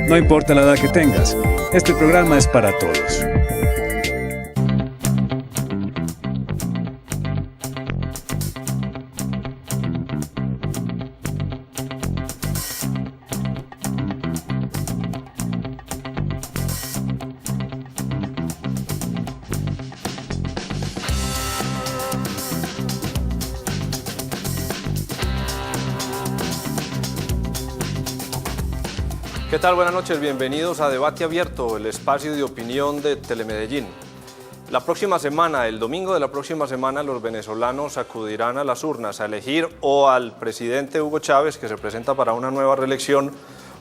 No importa la edad que tengas, este programa es para todos. ¿Qué tal? Buenas noches, bienvenidos a Debate Abierto, el espacio de opinión de Telemedellín. La próxima semana, el domingo de la próxima semana, los venezolanos acudirán a las urnas a elegir o al presidente Hugo Chávez, que se presenta para una nueva reelección,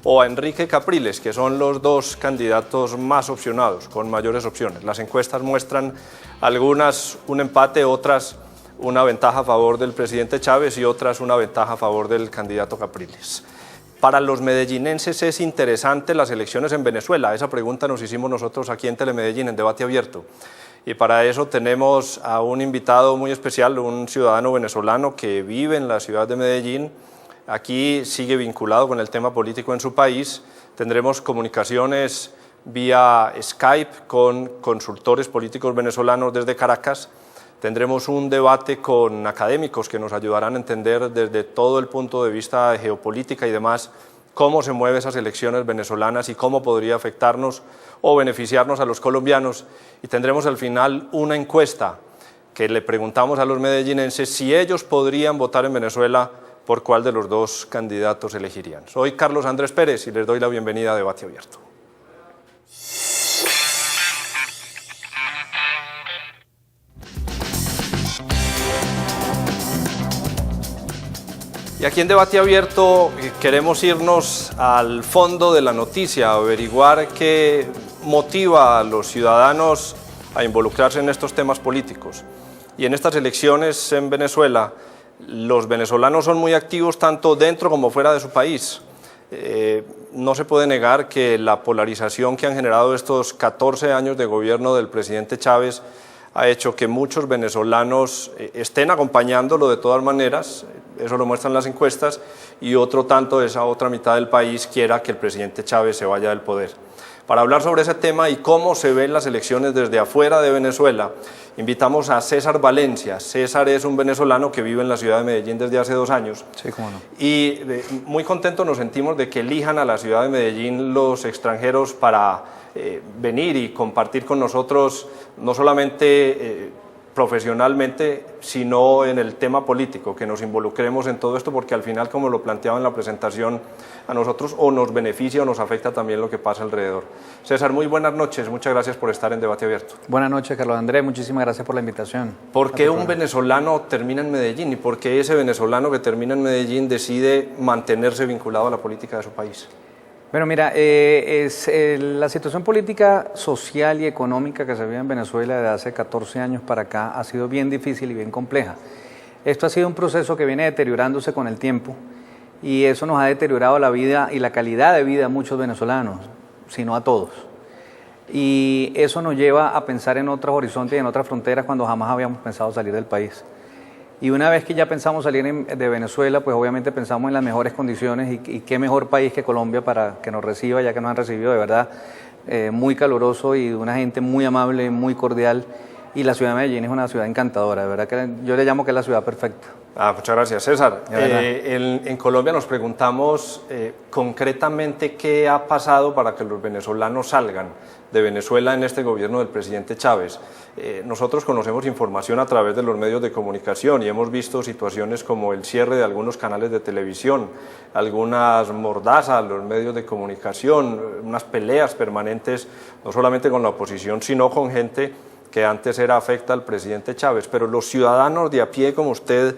o a Enrique Capriles, que son los dos candidatos más opcionados, con mayores opciones. Las encuestas muestran algunas un empate, otras una ventaja a favor del presidente Chávez y otras una ventaja a favor del candidato Capriles. Para los medellinenses es interesante las elecciones en Venezuela. Esa pregunta nos hicimos nosotros aquí en Telemedellín, en Debate Abierto. Y para eso tenemos a un invitado muy especial, un ciudadano venezolano que vive en la ciudad de Medellín. Aquí sigue vinculado con el tema político en su país. Tendremos comunicaciones vía Skype con consultores políticos venezolanos desde Caracas. Tendremos un debate con académicos que nos ayudarán a entender desde todo el punto de vista de geopolítica y demás cómo se mueven esas elecciones venezolanas y cómo podría afectarnos o beneficiarnos a los colombianos. Y tendremos al final una encuesta que le preguntamos a los medellinenses si ellos podrían votar en Venezuela, por cuál de los dos candidatos elegirían. Soy Carlos Andrés Pérez y les doy la bienvenida a Debate Abierto. Y aquí en Debate Abierto queremos irnos al fondo de la noticia, averiguar qué motiva a los ciudadanos a involucrarse en estos temas políticos. Y en estas elecciones en Venezuela, los venezolanos son muy activos tanto dentro como fuera de su país. No se puede negar que la polarización que han generado estos 14 años de gobierno del presidente Chávez ha hecho que muchos venezolanos estén acompañándolo de todas maneras, eso lo muestran las encuestas, y otro tanto de esa otra mitad del país quiera que el presidente Chávez se vaya del poder. Para hablar sobre ese tema y cómo se ven las elecciones desde afuera de Venezuela, invitamos a César Valencia. César es un venezolano que vive en la ciudad de Medellín desde hace 2 años. Sí, cómo no. Y muy contentos nos sentimos de que elijan a la ciudad de Medellín los extranjeros para venir y compartir con nosotros, no solamente profesionalmente, sino en el tema político, que nos involucremos en todo esto, porque al final, como lo planteaba en la presentación, a nosotros o nos beneficia o nos afecta también lo que pasa alrededor. César, muy buenas noches, muchas gracias por estar en Debate Abierto. Buenas noches, Carlos Andrés, muchísimas gracias por la invitación. ¿Por qué un venezolano termina en Medellín y por qué ese venezolano que termina en Medellín decide mantenerse vinculado a la política de su país? Bueno, mira, la situación política, social y económica que se vive en Venezuela desde hace 14 años para acá ha sido bien difícil y bien compleja. Esto ha sido un proceso que viene deteriorándose con el tiempo y eso nos ha deteriorado la vida y la calidad de vida a muchos venezolanos, si no a todos. Y eso nos lleva a pensar en otros horizontes y en otras fronteras cuando jamás habíamos pensado salir del país. Y una vez que ya pensamos salir de Venezuela, pues obviamente pensamos en las mejores condiciones y qué mejor país que Colombia para que nos reciba, ya que nos han recibido de verdad muy caluroso y de una gente muy amable, muy cordial. Y la ciudad de Medellín es una ciudad encantadora, de verdad que yo le llamo que es la ciudad perfecta. Muchas gracias, César. En Colombia nos preguntamos concretamente qué ha pasado para que los venezolanos salgan de Venezuela en este gobierno del presidente Chávez. Nosotros conocemos información a través de los medios de comunicación y hemos visto situaciones como el cierre de algunos canales de televisión, algunas mordazas a los medios de comunicación, unas peleas permanentes, no solamente con la oposición, sino con gente que antes era afecta al presidente Chávez. Pero los ciudadanos de a pie como usted,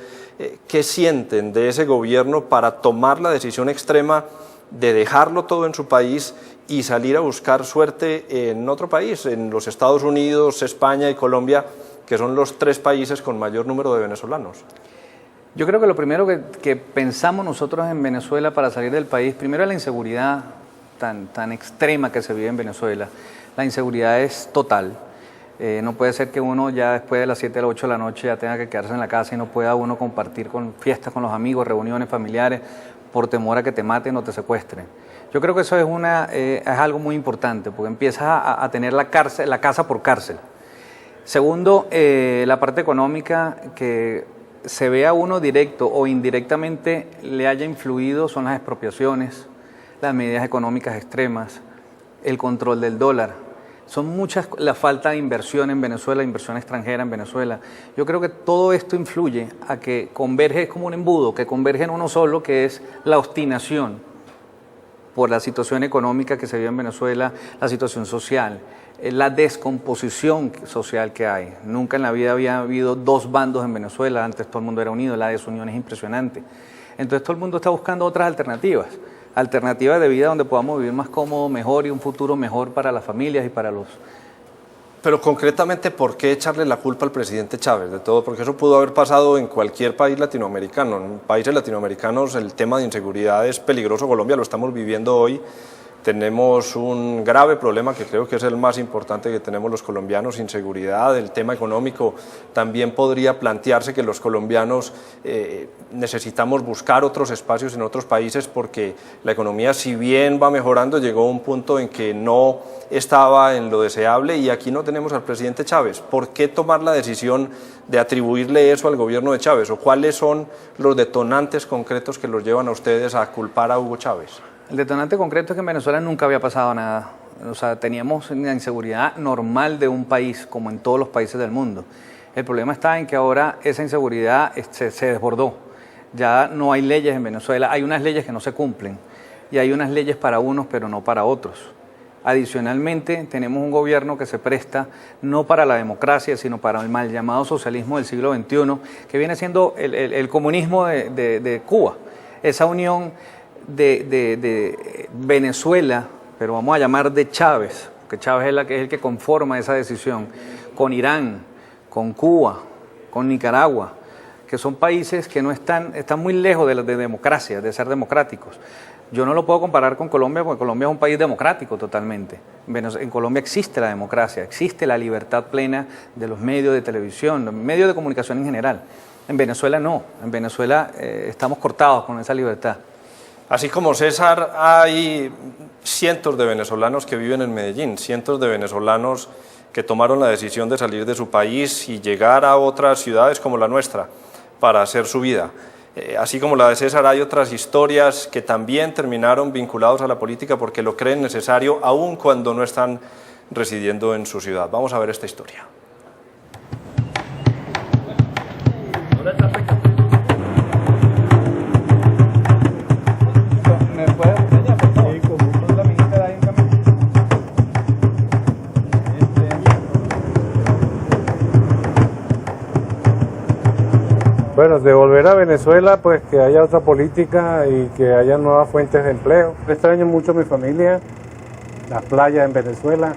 ¿qué sienten de ese gobierno para tomar la decisión extrema de dejarlo todo en su país y salir a buscar suerte en otro país, en los Estados Unidos, España y Colombia, que son los 3 países con mayor número de venezolanos? Yo creo que lo primero que pensamos nosotros en Venezuela para salir del país, primero es la inseguridad tan extrema que se vive en Venezuela. La inseguridad es total. No puede ser que uno ya después de las 7 a las 8 de la noche ya tenga que quedarse en la casa y no pueda uno compartir con fiestas con los amigos, reuniones familiares, por temor a que te maten o te secuestren. Yo creo que eso es algo muy importante, porque empiezas a tener la casa por cárcel. Segundo, la parte económica, que se vea uno directo o indirectamente le haya influido, son las expropiaciones, las medidas económicas extremas, el control del dólar. Son muchas, la falta de inversión en Venezuela, inversión extranjera en Venezuela. Yo creo que todo esto influye a que converge, es como un embudo, que converge en uno solo, que es la obstinación por la situación económica que se vive en Venezuela, la situación social, la descomposición social que hay. Nunca en la vida había habido dos bandos en Venezuela, antes todo el mundo era unido, la desunión es impresionante. Entonces todo el mundo está buscando otras alternativas de vida donde podamos vivir más cómodo, mejor y un futuro mejor para las familias y para los... Pero concretamente, ¿por qué echarle la culpa al presidente Chávez de todo? Porque eso pudo haber pasado en cualquier país latinoamericano. En países latinoamericanos el tema de inseguridad es peligroso. Colombia lo estamos viviendo hoy. Tenemos un grave problema que creo que es el más importante que tenemos los colombianos, inseguridad. El tema económico también podría plantearse que los colombianos necesitamos buscar otros espacios en otros países porque la economía, si bien va mejorando, llegó a un punto en que no estaba en lo deseable y aquí no tenemos al presidente Chávez. ¿Por qué tomar la decisión de atribuirle eso al gobierno de Chávez? ¿O cuáles son los detonantes concretos que los llevan a ustedes a culpar a Hugo Chávez? El detonante concreto es que en Venezuela nunca había pasado nada. O sea, teníamos una inseguridad normal de un país, como en todos los países del mundo. El problema está en que ahora esa inseguridad se desbordó. Ya no hay leyes en Venezuela, hay unas leyes que no se cumplen y hay unas leyes para unos pero no para otros. Adicionalmente, tenemos un gobierno que se presta no para la democracia, sino para el mal llamado socialismo del siglo XXI, que viene siendo el comunismo de Cuba. Esa unión de Venezuela, pero vamos a llamar de Chávez, que Chávez es el que conforma esa decisión, con Irán, con Cuba, con Nicaragua, que son países que no están muy lejos de democracia, de ser democráticos. Yo no lo puedo comparar con Colombia, porque Colombia es un país democrático totalmente. En Colombia existe la democracia, existe la libertad plena de los medios de televisión, los medios de comunicación en general. En Venezuela no, en Venezuela estamos cortados con esa libertad. Así como César, hay cientos de venezolanos que viven en Medellín, cientos de venezolanos que tomaron la decisión de salir de su país y llegar a otras ciudades como la nuestra para hacer su vida. Así como la de César, hay otras historias que también terminaron vinculados a la política porque lo creen necesario, aun cuando no están residiendo en su ciudad. Vamos a ver esta historia. Bueno, de volver a Venezuela, pues que haya otra política y que haya nuevas fuentes de empleo. Extraño mucho a mi familia, las playas en Venezuela,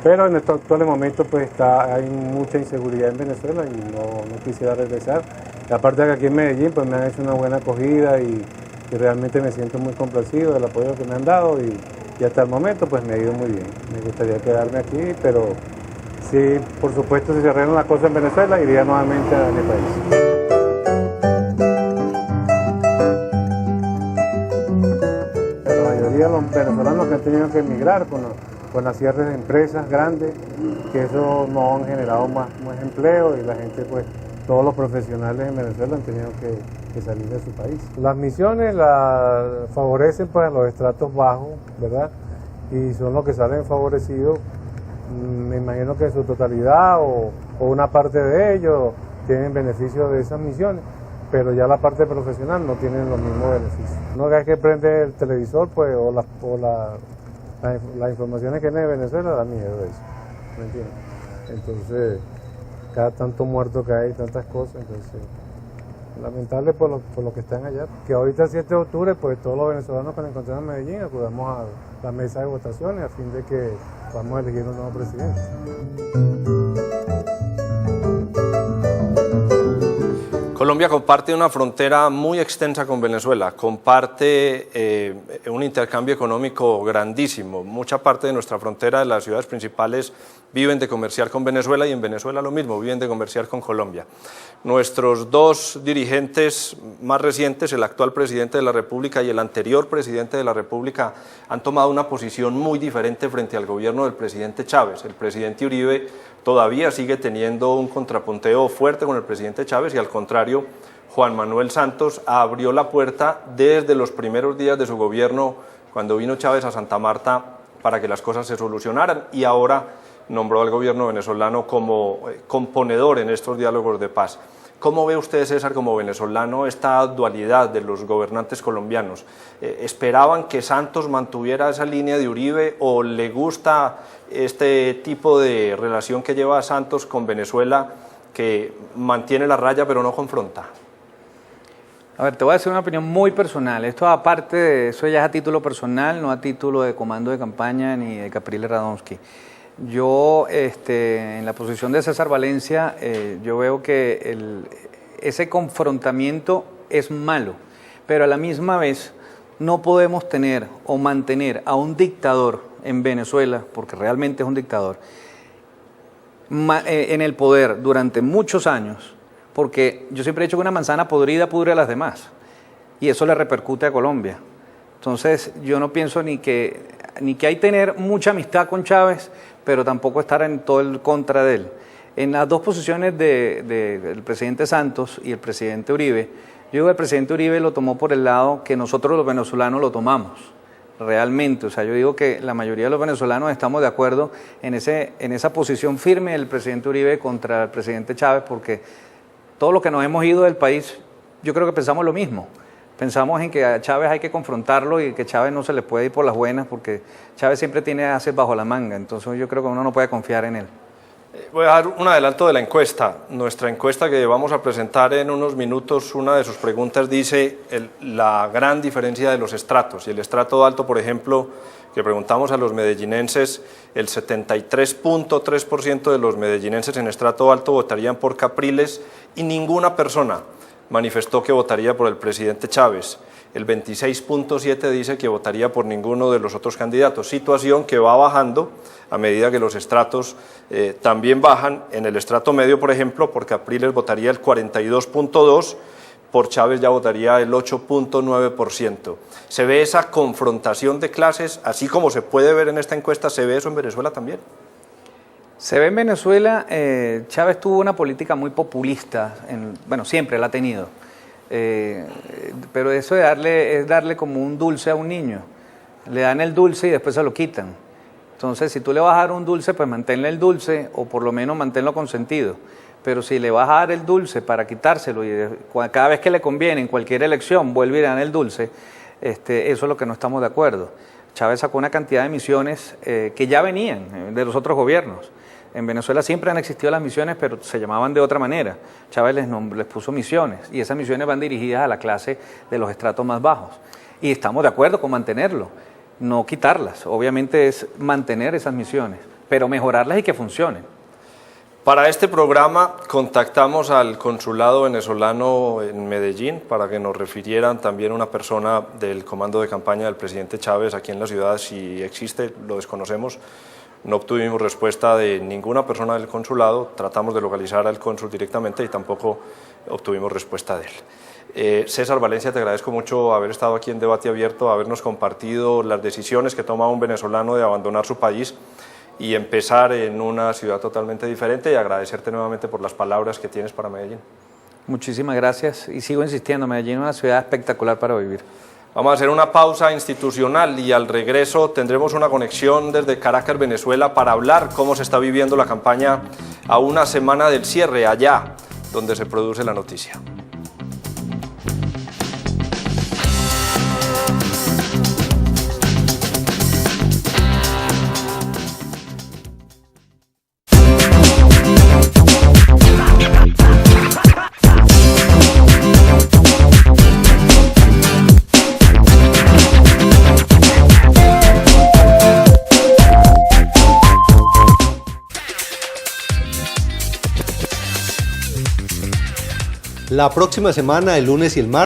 pero en estos actuales momentos pues hay mucha inseguridad en Venezuela y no quisiera regresar. Y aparte de que aquí en Medellín pues me han hecho una buena acogida y realmente me siento muy complacido del apoyo que me han dado y hasta el momento pues me ha ido muy bien. Me gustaría quedarme aquí, pero sí, por supuesto, si se arreglan las cosas en Venezuela, iría nuevamente a mi país. Los venezolanos que han tenido que emigrar con las cierres de empresas grandes, que eso no han generado más empleo y la gente, pues, todos los profesionales en Venezuela han tenido que salir de su país. Las misiones favorecen pues a los estratos bajos, ¿verdad? Y son los que salen favorecidos, me imagino que en su totalidad o una parte de ellos tienen beneficio de esas misiones, pero ya la parte profesional no tienen los mismos beneficios. No hay que prender el televisor, pues, o las informaciones que hay en Venezuela da miedo eso, ¿me entiendes? Entonces, cada tanto muerto que hay, tantas cosas, entonces, lamentable por lo que están allá. Que ahorita el 7 de octubre, pues todos los venezolanos que nos encontramos en Medellín acudamos a la mesa de votaciones a fin de que podamos elegir un nuevo presidente. Colombia comparte una frontera muy extensa con Venezuela, comparte un intercambio económico grandísimo. Mucha parte de nuestra frontera, de las ciudades principales viven de comerciar con Venezuela y en Venezuela lo mismo, viven de comerciar con Colombia. Nuestros dos dirigentes más recientes, el actual presidente de la República y el anterior presidente de la República, han tomado una posición muy diferente frente al gobierno del presidente Chávez. El presidente Uribe todavía sigue teniendo un contrapunteo fuerte con el presidente Chávez y al contrario, Juan Manuel Santos abrió la puerta desde los primeros días de su gobierno, cuando vino Chávez a Santa Marta, para que las cosas se solucionaran y ahora nombró al gobierno venezolano como componedor en estos diálogos de paz. ¿Cómo ve usted, César, como venezolano, esta dualidad de los gobernantes colombianos? ¿Esperaban que Santos mantuviera esa línea de Uribe o le gusta este tipo de relación que lleva Santos con Venezuela, que mantiene la raya pero no confronta? A ver, te voy a decir una opinión muy personal. Esto aparte de eso ya es a título personal, no a título de comando de campaña ni de Capriles Radonsky. Yo, en la posición de César Valencia, yo veo que ese confrontamiento es malo, pero a la misma vez no podemos tener o mantener a un dictador en Venezuela, porque realmente es un dictador, en el poder durante muchos años, porque yo siempre he dicho que una manzana podrida pudre a las demás, y eso le repercute a Colombia. Entonces, yo no pienso ni que hay que tener mucha amistad con Chávez, pero tampoco estar en todo el contra de él. En las dos posiciones del presidente Santos y el presidente Uribe, yo digo que el presidente Uribe lo tomó por el lado que nosotros los venezolanos lo tomamos, realmente. O sea, yo digo que la mayoría de los venezolanos estamos de acuerdo en esa posición firme del presidente Uribe contra el presidente Chávez, porque todos los que nos hemos ido del país, yo creo que pensamos lo mismo. Pensamos en que a Chávez hay que confrontarlo y que Chávez no se le puede ir por las buenas porque Chávez siempre tiene ases bajo la manga, entonces yo creo que uno no puede confiar en él. Voy a dar un adelanto de la encuesta. Nuestra encuesta que vamos a presentar en unos minutos, una de sus preguntas dice la gran diferencia de los estratos. Y el estrato alto, por ejemplo, que preguntamos a los medellinenses, el 73.3% de los medellinenses en estrato alto votarían por Capriles y ninguna persona manifestó que votaría por el presidente Chávez. El 26.7% dice que votaría por ninguno de los otros candidatos, situación que va bajando a medida que los estratos también bajan. En el estrato medio, por ejemplo, por Capriles votaría el 42.2%, por Chávez ya votaría el 8.9%. ¿Se ve esa confrontación de clases, así como se puede ver en esta encuesta, se ve eso en Venezuela también? Se ve en Venezuela, Chávez tuvo una política muy populista, siempre la ha tenido, pero eso es darle como un dulce a un niño, le dan el dulce y después se lo quitan. Entonces, si tú le vas a dar un dulce, pues manténle el dulce o por lo menos manténlo consentido, pero si le vas a dar el dulce para quitárselo y cada vez que le conviene en cualquier elección vuelve y le dan el dulce, eso es lo que no estamos de acuerdo. Chávez sacó una cantidad de misiones que ya venían de los otros gobiernos. En Venezuela siempre han existido las misiones, pero se llamaban de otra manera. Chávez les puso misiones y esas misiones van dirigidas a la clase de los estratos más bajos. Y estamos de acuerdo con mantenerlo, no quitarlas. Obviamente es mantener esas misiones, pero mejorarlas y que funcionen. Para este programa contactamos al consulado venezolano en Medellín para que nos refirieran también una persona del comando de campaña del presidente Chávez aquí en la ciudad, si existe, lo desconocemos. No obtuvimos respuesta de ninguna persona del consulado, tratamos de localizar al cónsul directamente y tampoco obtuvimos respuesta de él. César Valencia, te agradezco mucho haber estado aquí en Debate Abierto, habernos compartido las decisiones que toma un venezolano de abandonar su país y empezar en una ciudad totalmente diferente, y agradecerte nuevamente por las palabras que tienes para Medellín. Muchísimas gracias y sigo insistiendo, Medellín es una ciudad espectacular para vivir. Vamos a hacer una pausa institucional y al regreso tendremos una conexión desde Caracas, Venezuela, para hablar cómo se está viviendo la campaña a una semana del cierre, allá donde se produce la noticia. La próxima semana, el lunes y el martes,